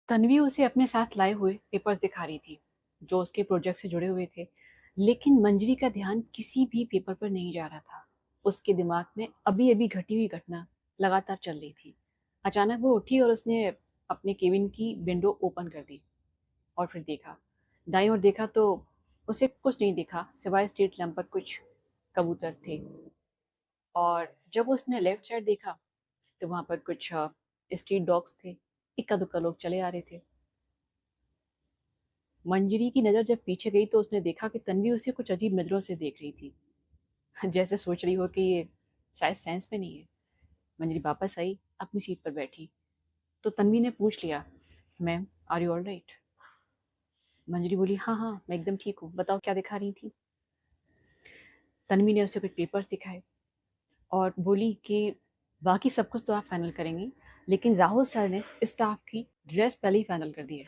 तन्वी उसे अपने साथ लाए हुए पेपर्स दिखा रही थी जो उसके प्रोजेक्ट से जुड़े हुए थे। लेकिन मंजरी का ध्यान किसी भी पेपर पर नहीं जा रहा था। उसके दिमाग में अभी अभी घटी हुई घटना लगातार चल रही थी। अचानक वो उठी और उसने अपने केबिन की विंडो ओपन कर दी और फिर देखा, दाईं ओर देखा तो उसे कुछ नहीं दिखा सिवाय स्ट्रीट लैम्प पर कुछ कबूतर थे। और जब उसने लेफ्ट साइड देखा तो वहां पर कुछ स्ट्रीट डॉग्स थे। इक्का दुक्का लोग चले आ रहे थे। मंजरी की नज़र जब पीछे गई तो उसने देखा कि तन्वी उसे कुछ अजीब नज़रों से देख रही थी। जैसे सोच रही हो कि ये शायद सेंस में नहीं है। मंजरी वापस आई, अपनी सीट पर बैठी तो तन्वी ने पूछ लिया, ma'am are you all right? Manjari बोली, हाँ हाँ मैं एकदम ठीक हूँ, बताओ क्या दिखा रही थी? तन्वी ने उसे कुछ पेपर्स दिखाए और बोली कि बाकी सब कुछ तो आप फाइनल करेंगी, लेकिन राहुल सर ने स्टाफ की ड्रेस पहले ही फाइनल कर दी है।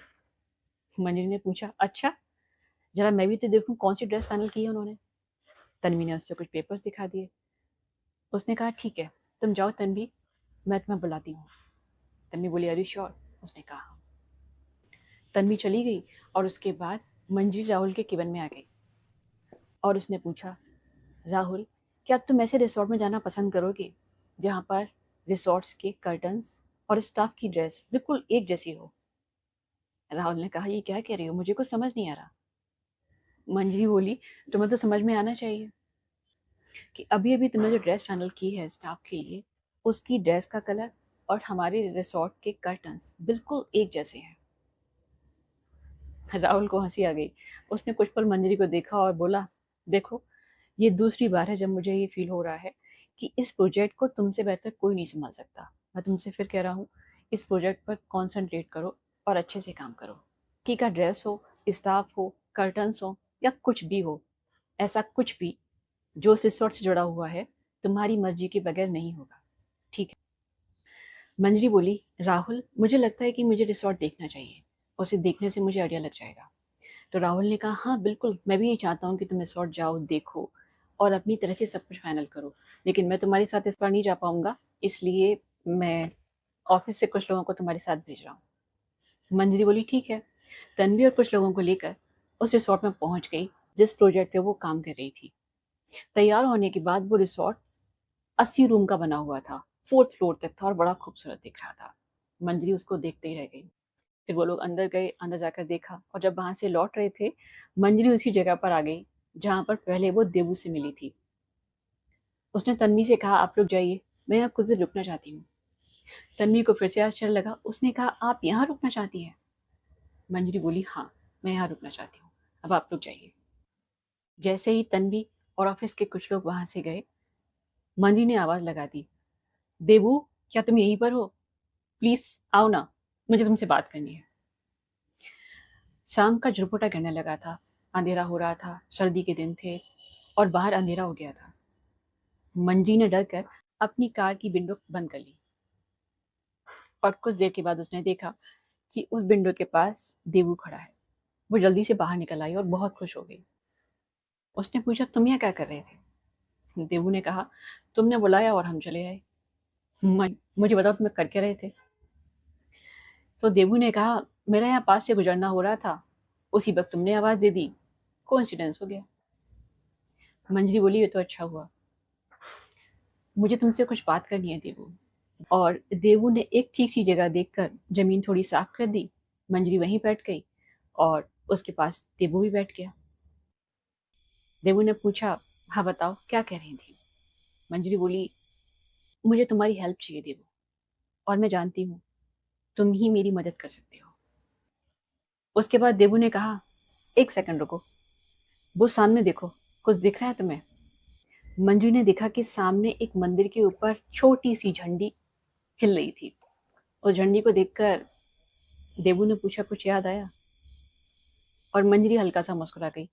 मंजरी ने पूछा, अच्छा, जरा मैं भी तो देखूं कौन सी ड्रेस फाइनल की है उन्होंने। तन्वी ने उससे कुछ पेपर्स दिखा दिए। उसने कहा, ठीक है, तुम जाओ तन्वी, मैं तुम्हें बुलाती हूँ। तन्वी बोली, अरे श्योर? उसने कहा। तन्वी चली गई और उसके बाद मंजिल राहुल के केबिन में आ गई और उसने पूछा, राहुल, क्या तुम ऐसे रिसोर्ट में जाना पसंद करोगे जहाँ पर रिसोर्ट्स के कर्टन्स और स्टाफ की ड्रेस बिल्कुल एक जैसी हो? राहुल ने कहा, ये क्या कह रही हो, मुझे कुछ समझ नहीं आ रहा। मंजरी बोली, तुम्हें तो समझ में आना चाहिए कि अभी अभी तुमने जो ड्रेस फाइनल की है स्टाफ के लिए, उसकी ड्रेस का कलर और हमारे रिसोर्ट के कर्टन्स बिल्कुल एक जैसे हैं। राहुल को हंसी आ गई। उसने कुछ पल मंजरी को देखा और बोला, देखो, ये दूसरी बार है जब मुझे ये फील हो रहा है कि इस प्रोजेक्ट को तुमसे बेहतर कोई नहीं संभाल सकता। मैं तुमसे फिर कह रहा हूँ, इस प्रोजेक्ट पर कॉन्सेंट्रेट करो और अच्छे से काम करो। की का ड्रेस हो, स्टाफ हो, कर्टन्स हो या कुछ भी हो, ऐसा कुछ भी जो उस रिसोर्ट से जुड़ा हुआ है तुम्हारी मर्जी के बगैर नहीं होगा, ठीक है? मंजरी बोली, राहुल, मुझे लगता है कि मुझे रिसोर्ट देखना चाहिए, उसे देखने से मुझे आइडिया लग जाएगा। तो राहुल ने कहा, हाँ बिल्कुल, मैं भी ये चाहता हूँ कि तुम रिसोर्ट जाओ, देखो और अपनी तरह से सब कुछ फाइनल करो, लेकिन मैं तुम्हारे साथ इस बार नहीं जा पाऊंगा, इसलिए मैं ऑफिस से कुछ लोगों को तुम्हारे साथ भेज रहा हूँ। मंजरी बोली, ठीक है। तन्वी और कुछ लोगों को लेकर उस रिसोर्ट में पहुंच गई जिस प्रोजेक्ट पे वो काम कर रही थी। तैयार होने के बाद वो रिसोर्ट 80 रूम का बना हुआ था, फोर्थ फ्लोर तक था और बड़ा खूबसूरत दिख रहा था। मंजरी उसको देखते ही रह गई। फिर वो लोग अंदर गए, अंदर जाकर देखा और जब वहां से लौट रहे थे, मंजरी उसी जगह पर आ गई जहां पर पहले वो देवू से मिली थी। उसने तन्वी से कहा, आप लोग जाइए, मैं यहाँ कुछ देर रुकना चाहती हूँ। तन्वी को फिर से आश्चर्य लगा। उसने कहा, आप यहाँ रुकना चाहती हैं? मंजरी बोली, हाँ, मैं यहाँ रुकना चाहती हूँ, अब आप लोग जाइए। जैसे ही तन्वी और ऑफिस के कुछ लोग वहां से गए, मंजरी ने आवाज लगा दी, देवू, क्या तुम यहीं पर हो? प्लीज आओ ना, मुझे तुमसे बात करनी है। शाम का झुरमुटा गिरने लगा था। अंधेरा हो रहा था, सर्दी के दिन थे और बाहर अंधेरा हो गया था। मंजी ने डर कर अपनी कार की विंडो बंद कर ली और कुछ देर के बाद उसने देखा कि उस विंडो के पास देवू खड़ा है। वो जल्दी से बाहर निकल आई और बहुत खुश हो गई। उसने पूछा, तुम यहाँ क्या कर रहे थे? देवू ने कहा, तुमने बुलाया और हम चले आए। मुझे बताओ तुम्हें कर क्या रहे थे? तो देवू ने कहा, मेरा यहाँ पास से गुजरना हो रहा था, उसी वक्त तुमने आवाज दे दी, कोइंसिडेंस हो गया। मंजरी बोली, ये तो अच्छा हुआ, मुझे तुमसे कुछ बात करनी है देवू। और देवू ने एक ठीक सी जगह देखकर जमीन थोड़ी साफ कर दी। मंजरी वहीं बैठ गई और उसके पास देवू भी बैठ गया। देवू ने पूछा, हाँ बताओ क्या कह रही थी? मंजरी बोली, मुझे तुम्हारी हेल्प चाहिए देवू, और मैं जानती हूँ तुम ही मेरी मदद कर सकते हो। उसके बाद देवू ने कहा, एक सेकंड रुको, वो सामने देखो, कुछ दिख रहा है तुम्हें? मंजरी ने देखा कि सामने एक मंदिर के ऊपर छोटी सी झंडी हिल रही थी। उस झंडी को देखकर देवू ने पूछा, कुछ याद आया? और मंजरी हल्का सा मुस्कुरा गई।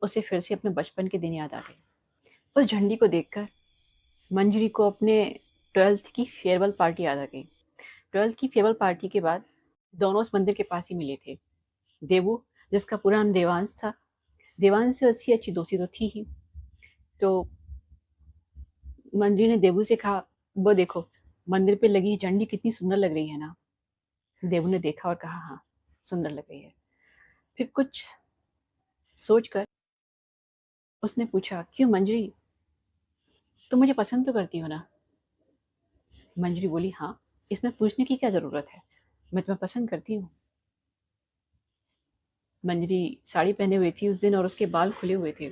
उसे फिर से अपने बचपन के दिन याद आ गए। उस झंडी को देखकर मंजरी को अपने 12th की फेयरवेल पार्टी याद आ गई। 12th की फेयरवेल पार्टी के बाद दोनों उस मंदिर के पास ही मिले थे। देवू, जिसका पूरा नाम देवांश था, देवांश से उसकी अच्छी दोस्ती तो थी ही। तो मंजरी ने देवू से कहा, वो देखो, मंदिर पे लगी झंडी कितनी सुंदर लग रही है ना? देवू ने देखा और कहा, हाँ सुंदर लग रही है। फिर कुछ सोचकर उसने पूछा, क्यों मंजरी, तुम मुझे पसंद तो करती हो ना? मंजरी बोली, हाँ, इसमें पूछने की क्या जरूरत है, मैं तुम्हें पसंद करती हूँ। मंजरी साड़ी पहने हुई थी उस दिन और उसके बाल खुले हुए थे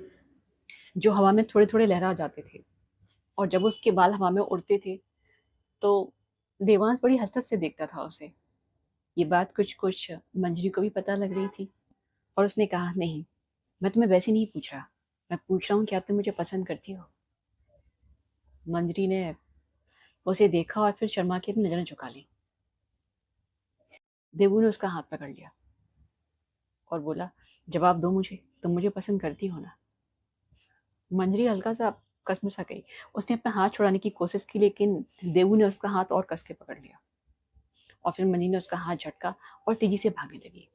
जो हवा में थोड़े थोड़े लहरा जाते थे। और जब उसके बाल हवा में उड़ते थे तो देवांश बड़ी हसरत से देखता था उसे। ये बात कुछ कुछ मंजरी को भी पता लग रही थी और उसने कहा, नहीं, मैं तुम्हें वैसे नहीं पूछ रहा, मैं पूछ रहा हूँ कि आप तुम मुझे पसंद करती हो। मंजरी ने उसे देखा और फिर शर्मा के अपनी नजरें झुका ली। देवू ने उसका हाथ पकड़ लिया और बोला, जवाब दो मुझे, तुम मुझे पसंद करती हो ना? मंजरी हल्का सा कसमसा गई। उसने अपना हाथ छुड़ाने की कोशिश की लेकिन देवू ने उसका हाथ और कस के पकड़ लिया और फिर मंजरी ने उसका हाथ झटका और तेजी से भागने लगी।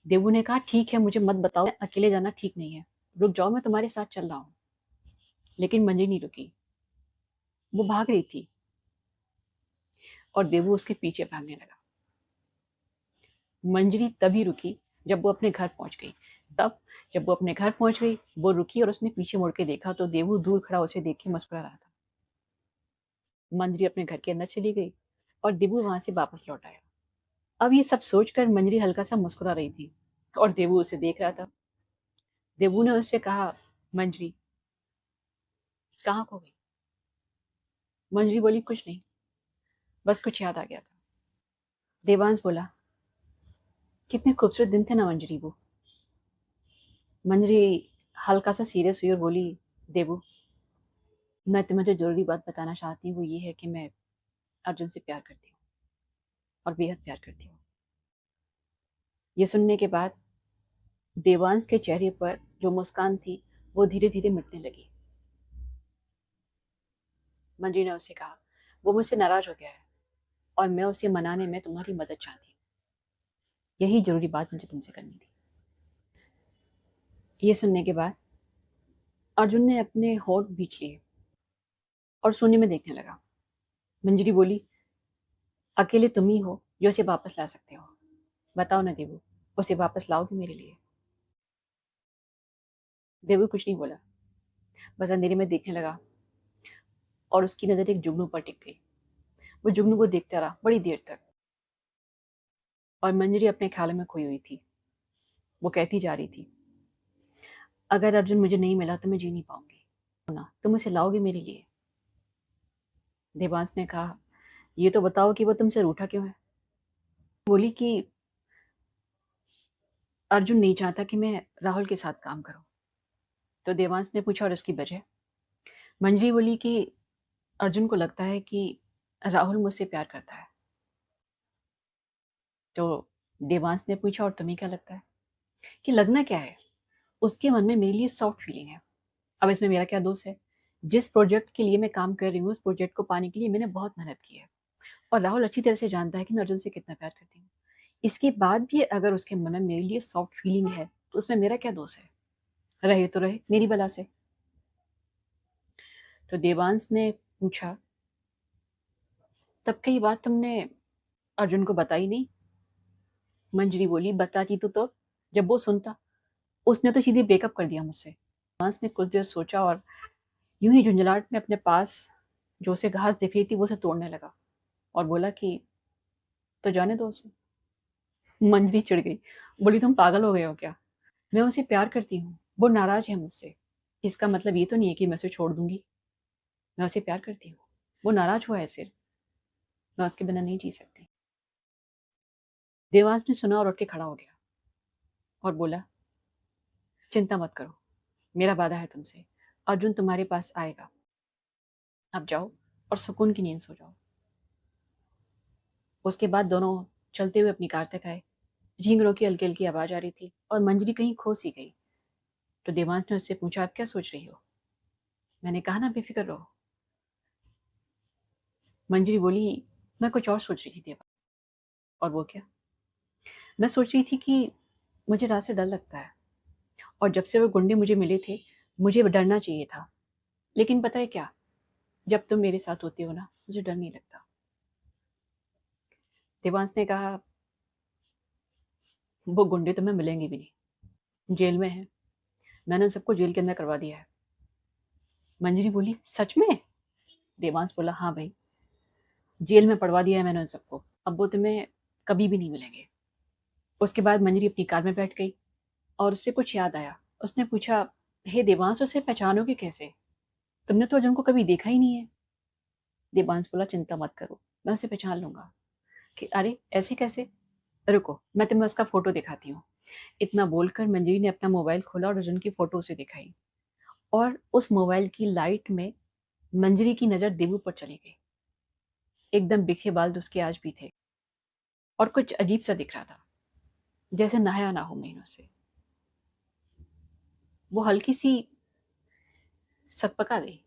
देवू ने कहा, ठीक है, मुझे मत बताओ, अकेले जाना ठीक नहीं है, रुक जाओ, मैं तुम्हारे साथ चल रहा हूँ। लेकिन मंजरी नहीं रुकी, वो भाग रही थी और देवू उसके पीछे भागने लगा। मंजरी तभी रुकी जब वो अपने घर पहुंच गई। तब जब वो अपने घर पहुंच गई वो रुकी और उसने पीछे मुड़ के देखा तो देवू दूर खड़ा उसे देख के मुस्कुरा रहा था। मंजरी अपने घर के अंदर चली गई और देवू वहां से वापस लौट आया। अब ये सब सोचकर मंजरी हल्का सा मुस्कुरा रही थी और देवू उसे देख रहा था। देवू ने उससे कहा, मंजरी कहाँ खो गई? मंजरी बोली, कुछ नहीं, बस कुछ याद आ गया था। देवांश बोला, कितने खूबसूरत दिन थे ना मंजरी वो। मंजरी हल्का सा सीरियस हुई और बोली, देवू, मैं तुम्हें जो जरूरी बात बताना चाहती हूँ वो ये है कि मैं अर्जुन से प्यार करती हूँ और बेहद प्यार करती हूँ। ये सुनने के बाद देवांश के चेहरे पर जो मुस्कान थी वो धीरे धीरे मिटने लगी। मंजरी ने उसे कहा, वो मुझसे नाराज हो गया है और मैं उसे मनाने में तुम्हारी मदद चाहती हूँ। यही जरूरी बात मुझे तुमसे करनी थी। ये सुनने के बाद अर्जुन ने अपने होंठ भींच लिए और सोने में देखने लगा। मंजरी बोली, अकेले तुम ही हो जो उसे वापस ला सकते हो, बताओ ना देवू, उसे वापस लाओगे मेरे लिए? देवू कुछ नहीं बोला, बस अंधेरे में देखने लगा और उसकी नजर एक जुगनू पर टिक गई। वो जुगनू को देखता रहा बड़ी देर तक और मंजरी अपने ख्यालों में खोई हुई थी। वो कहती जा रही थी, अगर अर्जुन मुझे नहीं मिला तो मैं जी नहीं पाऊंगी, ना तुम उसे लाओगे मेरे लिए? देवांश ने कहा, ये तो बताओ कि वो तुमसे रूठा क्यों है? बोली कि अर्जुन नहीं चाहता कि मैं राहुल के साथ काम करूं। तो देवांश ने पूछा, और इसकी वजह? मंजरी बोली कि अर्जुन को लगता है कि राहुल मुझसे प्यार करता है। तो देवांश ने पूछा, और तुम्हें क्या लगता है कि लगना क्या है? उसके मन में मेरे लिए सॉफ्ट फीलिंग है। अब इसमें मेरा क्या दोष है? जिस प्रोजेक्ट के लिए मैं काम कर रही हूँ उस प्रोजेक्ट को पाने के लिए मैंने बहुत मेहनत की है और राहुल अच्छी तरह से जानता है कि मैं अर्जुन से कितना प्यार करती हूँ। इसके बाद भी अगर उसके मन में मेरे लिए सॉफ्ट फीलिंग है तो उसमें मेरा क्या दोष है? रहे तो रहे मेरी बला से। तो देवांश ने पूछा, तब कई बात तुमने अर्जुन को बताई नहीं? मंजरी बोली, बताती तो जब वो सुनता, उसने तो सीधे ब्रेकअप कर दिया मुझसे। देवांश ने कुछ देर सोचा और यूं ही झुंझलाहट में अपने पास जो उसे घास दिख रही थी वो उसे तोड़ने लगा और बोला कि तो जाने दो उसे। मंजरी चिढ़ गई, बोली, तुम पागल हो गए हो क्या? मैं उसे प्यार करती हूँ, वो नाराज है मुझसे, इसका मतलब ये तो नहीं है कि मैं उसे छोड़ दूंगी। मैं उसे प्यार करती हूँ, वो नाराज हुआ है सिर्फ, मैं उसके बिना नहीं जी सकती। देवांश ने सुना और उठ के खड़ा हो गया और बोला, चिंता मत करो, मेरा वादा है तुमसे, अर्जुन तुम्हारे पास आएगा। अब जाओ और सुकून की नींद सो जाओ। उसके बाद दोनों चलते हुए अपनी कार तक आए। झींगरों की हल्की हल्की आवाज आ रही थी और मंजरी कहीं खो सी गई। तो देवांश ने उससे पूछा, आप क्या सोच रही हो? मैंने कहा ना, बेफिक्र रहो। मंजरी बोली, मैं कुछ और सोच रही थी देवांश। और वो क्या? मैं सोच रही थी कि मुझे रात से डर लगता है और जब से वो गुंडे मुझे मिले थे मुझे डरना चाहिए था, लेकिन पता है क्या, जब तुम मेरे साथ होते हो ना मुझे डर नहीं लगता। देवांश ने कहा, वो गुंडे तुम्हें मिलेंगे भी नहीं, जेल में है, मैंने उन सबको जेल के अंदर करवा दिया है। मंजरी बोली, सच में? देवांश बोला, हाँ भाई, जेल में पड़वा दिया है मैंने उन सबको, अब वो तुम्हें कभी भी नहीं मिलेंगे। उसके बाद मंजरी अपनी कार में बैठ गई और उससे कुछ याद आया। उसने पूछा, हे देवांश, उसे पहचानोगे कैसे? तुमने तो अर्जुन को कभी देखा ही नहीं है। देवांश बोला, चिंता मत करो, मैं उसे पहचान लूंगा। कि अरे ऐसे कैसे? रुको, मैं तुम्हें उसका फोटो दिखाती हूँ। इतना बोलकर मंजरी ने अपना मोबाइल खोला और अर्जुन की फोटो उसे दिखाई। और उस मोबाइल की लाइट में मंजरी की नजर देवू पर चली गई। एकदम बिखे बाल तो उसके आज भी थे और कुछ अजीब सा दिख रहा था, जैसे नहाया ना हो महीनों से। वो हल्की सी सकपका गई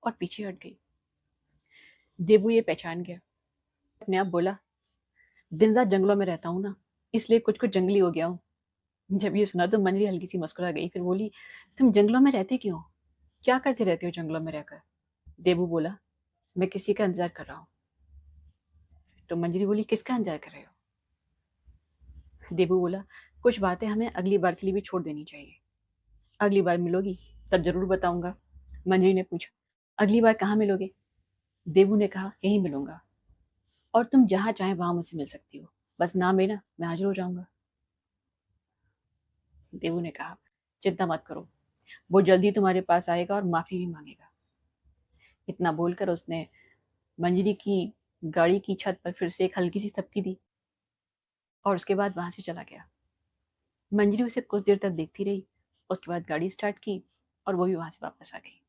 और पीछे हट गई। देवू ये पहचान गया, अपने आप बोला, दिन रात जंगलों में रहता हूँ ना, इसलिए कुछ कुछ जंगली हो गया हूँ। जब ये सुना तो मंजरी हल्की सी मुस्कुरा गई, फिर बोली, तुम जंगलों में रहते क्यों? क्या करते रहते हो जंगलों में रहकर? देवू बोला, मैं किसी का इंतजार कर रहा हूँ। तो मंजरी बोली, किसका इंतजार कर रहे हो? देवू बोला, कुछ बातें हमें अगली बार के लिए भी छोड़ देनी चाहिए। अगली बार मिलोगी तब जरूर बताऊंगा। मंजरी ने पूछा, अगली बार कहाँ मिलोगे? देवू ने कहा, यहीं मिलूंगा, और तुम जहां चाहे वहां मुझसे मिल सकती हो, बस नाम लेना, मैं हाजिर हो जाऊंगा। देवू ने कहा, चिंता मत करो, वो जल्दी तुम्हारे पास आएगा और माफी भी मांगेगा। इतना बोलकर उसने मंजरी की गाड़ी की छत पर फिर से एक हल्की सी थपकी दी और उसके बाद वहां से चला गया। मंजरी उसे कुछ देर तक देखती रही, उसके बाद गाड़ी स्टार्ट की और वो भी वहां से वापस आ गई।